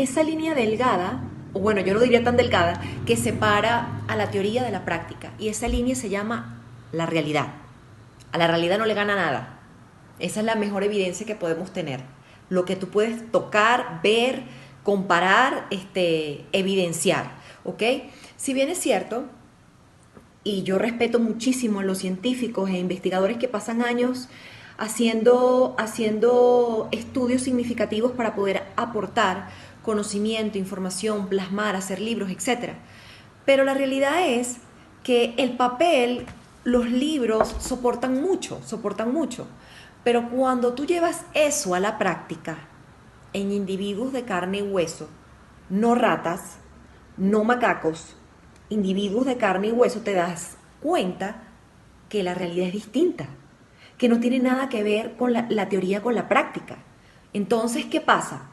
esa línea delgada, o bueno, yo no diría tan delgada, que separa a la teoría de la práctica. Y esa línea se llama la realidad. A la realidad no le gana nada. Esa es la mejor evidencia que podemos tener. Lo que tú puedes tocar, ver, comparar, evidenciar, ¿ok? Si bien es cierto, y yo respeto muchísimo a los científicos e investigadores que pasan años haciendo estudios significativos para poder aportar conocimiento, información, plasmar, hacer libros, etcétera. Pero la realidad es que el papel, los libros soportan mucho, soportan mucho. Pero cuando tú llevas eso a la práctica, en individuos de carne y hueso, no ratas, no macacos, individuos de carne y hueso, te das cuenta que la realidad es distinta, que no tiene nada que ver con la teoría, con la práctica. Entonces, ¿qué pasa?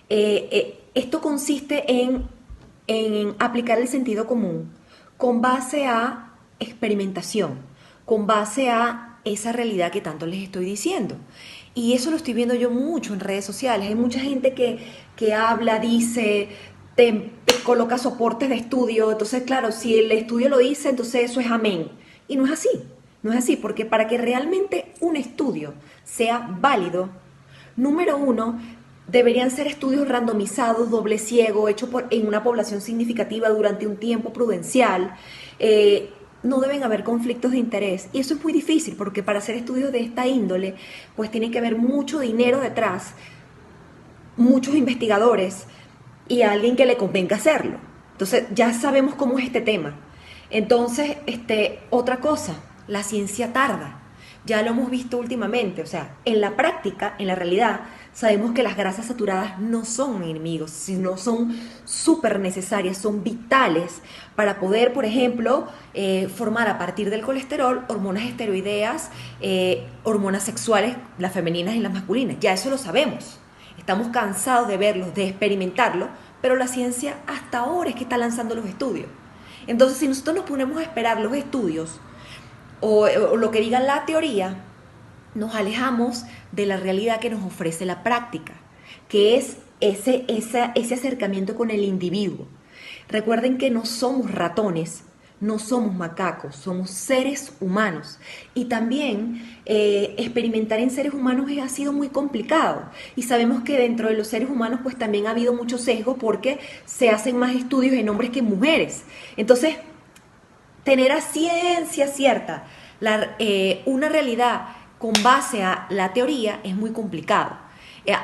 Esto consiste en aplicar el sentido común con base a experimentación, con base a esa realidad que tanto les estoy diciendo. Y eso lo estoy viendo yo mucho en redes sociales. Hay mucha gente que habla, dice, te coloca soportes de estudio. Entonces, claro, si el estudio lo dice, entonces eso es amén. Y no es así. No es así, porque para que realmente un estudio sea válido, número uno, deberían ser estudios randomizados, doble ciego, hechos en una población significativa durante un tiempo prudencial. No deben haber conflictos de interés. Y eso es muy difícil, porque para hacer estudios de esta índole, pues tiene que haber mucho dinero detrás, muchos investigadores y a alguien que le convenga hacerlo. Entonces, ya sabemos cómo es este tema. Entonces, otra cosa, la ciencia tarda. Ya lo hemos visto últimamente, o sea, en la práctica, en la realidad, sabemos que las grasas saturadas no son enemigos, sino son súper necesarias, son vitales para poder, por ejemplo, formar a partir del colesterol hormonas esteroideas, hormonas sexuales, las femeninas y las masculinas. Ya eso lo sabemos. Estamos cansados de verlos, de experimentarlo, pero la ciencia hasta ahora es que está lanzando los estudios. Entonces, si nosotros nos ponemos a esperar los estudios o lo que diga la teoría, nos alejamos de la realidad que nos ofrece la práctica, que es ese acercamiento con el individuo. Recuerden que no somos ratones, no somos macacos, somos seres humanos. Y también experimentar en seres humanos ha sido muy complicado. Y sabemos que dentro de los seres humanos pues también ha habido mucho sesgo porque se hacen más estudios en hombres que en mujeres. Entonces, tener a ciencia cierta una realidad con base a la teoría es muy complicado.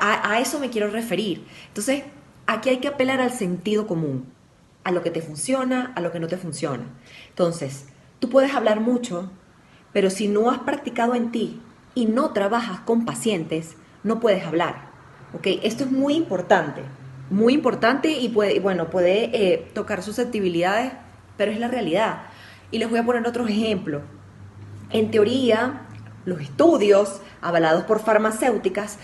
A eso me quiero referir. Entonces, aquí hay que apelar al sentido común, a lo que te funciona, a lo que no te funciona. Entonces, tú puedes hablar mucho, pero si no has practicado en ti y no trabajas con pacientes, no puedes hablar. ¿Ok? Esto es muy importante y puede tocar susceptibilidades, pero es la realidad. Y les voy a poner otros ejemplos. En teoría, los estudios avalados por farmacéuticas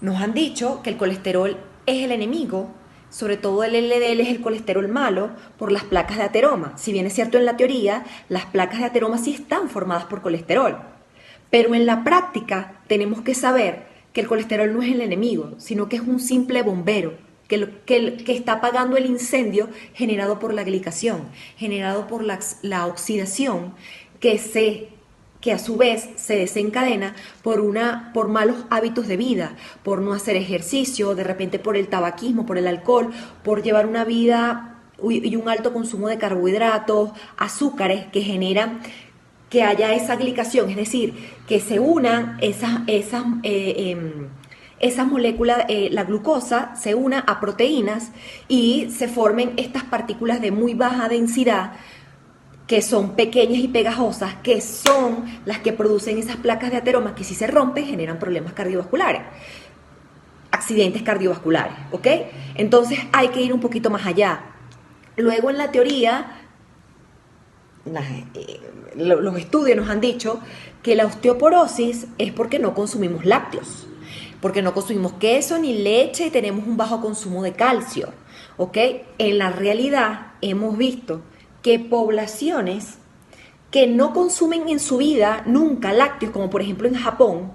nos han dicho que el colesterol es el enemigo, sobre todo el LDL es el colesterol malo por las placas de ateroma. Si bien es cierto en la teoría, las placas de ateroma sí están formadas por colesterol. Pero en la práctica tenemos que saber que el colesterol no es el enemigo, sino que es un simple bombero que está apagando el incendio generado por la glicación, generado por la oxidación que a su vez se desencadena por malos hábitos de vida, por no hacer ejercicio, de repente por el tabaquismo, por el alcohol, por llevar una vida y un alto consumo de carbohidratos, azúcares que generan que haya esa glicación, es decir, que se unan esas moléculas, la glucosa se una a proteínas y se formen estas partículas de muy baja densidad que son pequeñas y pegajosas, que son las que producen esas placas de ateroma que si se rompen generan problemas cardiovasculares, accidentes cardiovasculares, ¿ok? Entonces hay que ir un poquito más allá. Luego en la teoría, los estudios nos han dicho que la osteoporosis es porque no consumimos lácteos, porque no consumimos queso ni leche y tenemos un bajo consumo de calcio, ¿ok? En la realidad hemos visto que poblaciones que no consumen en su vida nunca lácteos, como por ejemplo en Japón,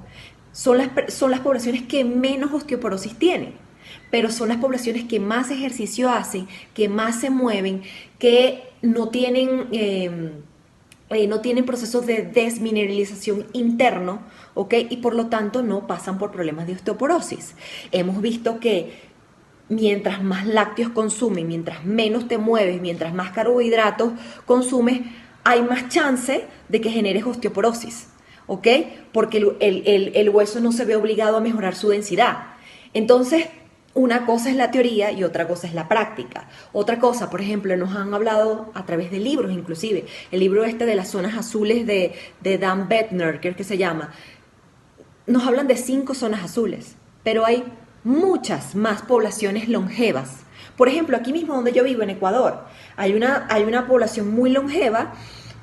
son las poblaciones que menos osteoporosis tienen. pero son las poblaciones que más ejercicio hacen, que más se mueven, que no tienen procesos de desmineralización interno, ¿ok? Y por lo tanto no pasan por problemas de osteoporosis. Hemos visto que mientras más lácteos consumes, mientras menos te mueves, mientras más carbohidratos consumes, hay más chance de que generes osteoporosis, ¿ok? Porque el hueso no se ve obligado a mejorar su densidad. Entonces, una cosa es la teoría y otra cosa es la práctica. Otra cosa, por ejemplo, nos han hablado a través de libros inclusive, el libro este de las zonas azules de Dan Bettner, creo que se llama, nos hablan de 5 zonas azules, pero hay muchas más poblaciones longevas. Por ejemplo, aquí mismo donde yo vivo, en Ecuador, hay una población muy longeva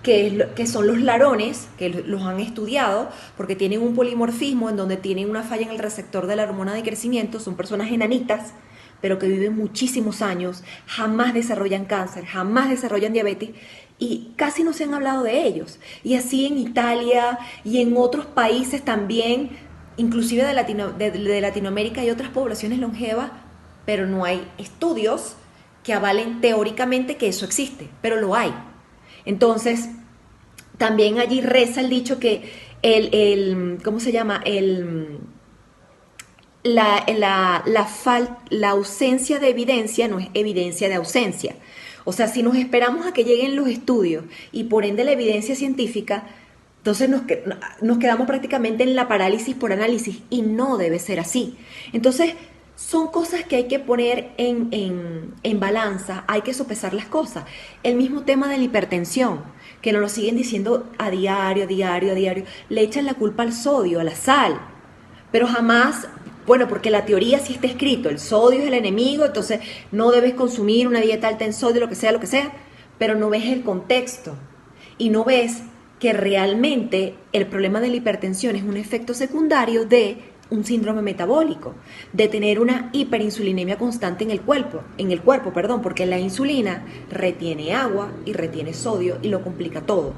que son los larones, que los han estudiado porque tienen un polimorfismo en donde tienen una falla en el receptor de la hormona de crecimiento, son personas enanitas, pero que viven muchísimos años, jamás desarrollan cáncer, jamás desarrollan diabetes y casi no se han hablado de ellos. Y así en Italia y en otros países también, inclusive de Latinoamérica, hay otras poblaciones longevas, pero no hay estudios que avalen teóricamente que eso existe, pero lo hay. Entonces, también allí reza el dicho que ¿cómo se llama? La ausencia de evidencia no es evidencia de ausencia. O sea, si nos esperamos a que lleguen los estudios y por ende la evidencia científica, entonces nos quedamos prácticamente en la parálisis por análisis y no debe ser así. Entonces, son cosas que hay que poner en balanza, hay que sopesar las cosas. El mismo tema de la hipertensión, que nos lo siguen diciendo a diario, le echan la culpa al sodio, a la sal, pero jamás, bueno, porque la teoría sí está escrito, el sodio es el enemigo, entonces no debes consumir una dieta alta en sodio, lo que sea, pero no ves el contexto y no ves que realmente el problema de la hipertensión es un efecto secundario de un síndrome metabólico, de tener una hiperinsulinemia constante en el cuerpo, porque la insulina retiene agua y retiene sodio y lo complica todo.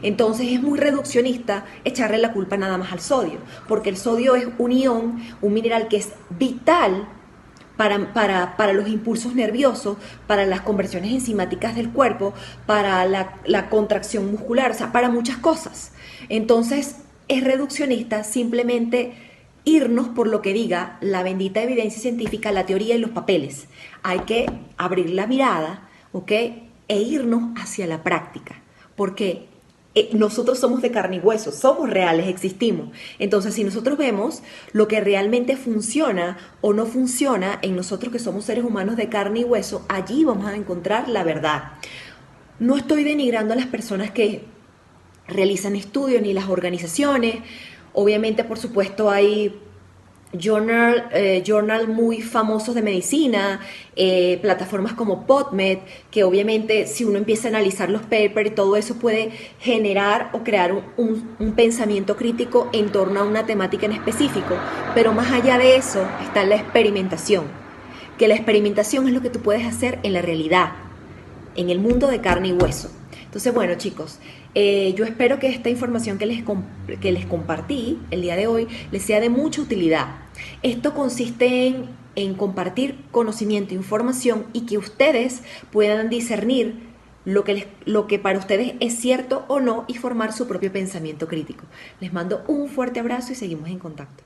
Entonces es muy reduccionista echarle la culpa nada más al sodio, porque el sodio es un ion, un mineral que es vital para los impulsos nerviosos, para las conversiones enzimáticas del cuerpo, para la contracción muscular, o sea, para muchas cosas. Entonces es reduccionista simplemente irnos por lo que diga la bendita evidencia científica, la teoría y los papeles. Hay que abrir la mirada, ¿ok? E irnos hacia la práctica, porque nosotros somos de carne y hueso, somos reales, existimos. Entonces, si nosotros vemos lo que realmente funciona o no funciona en nosotros que somos seres humanos de carne y hueso, allí vamos a encontrar la verdad. No estoy denigrando a las personas que realizan estudios ni las organizaciones. Obviamente, por supuesto, hay journal muy famosos de medicina, plataformas como PubMed, que obviamente si uno empieza a analizar los papers y todo eso puede generar o crear un pensamiento crítico en torno a una temática en específico. Pero más allá de eso está la experimentación, que la experimentación es lo que tú puedes hacer en la realidad, en el mundo de carne y hueso. Entonces, bueno, chicos, yo espero que esta información que les compartí el día de hoy les sea de mucha utilidad. Esto consiste en compartir conocimiento, información y que ustedes puedan discernir lo que para ustedes es cierto o no y formar su propio pensamiento crítico. Les mando un fuerte abrazo y seguimos en contacto.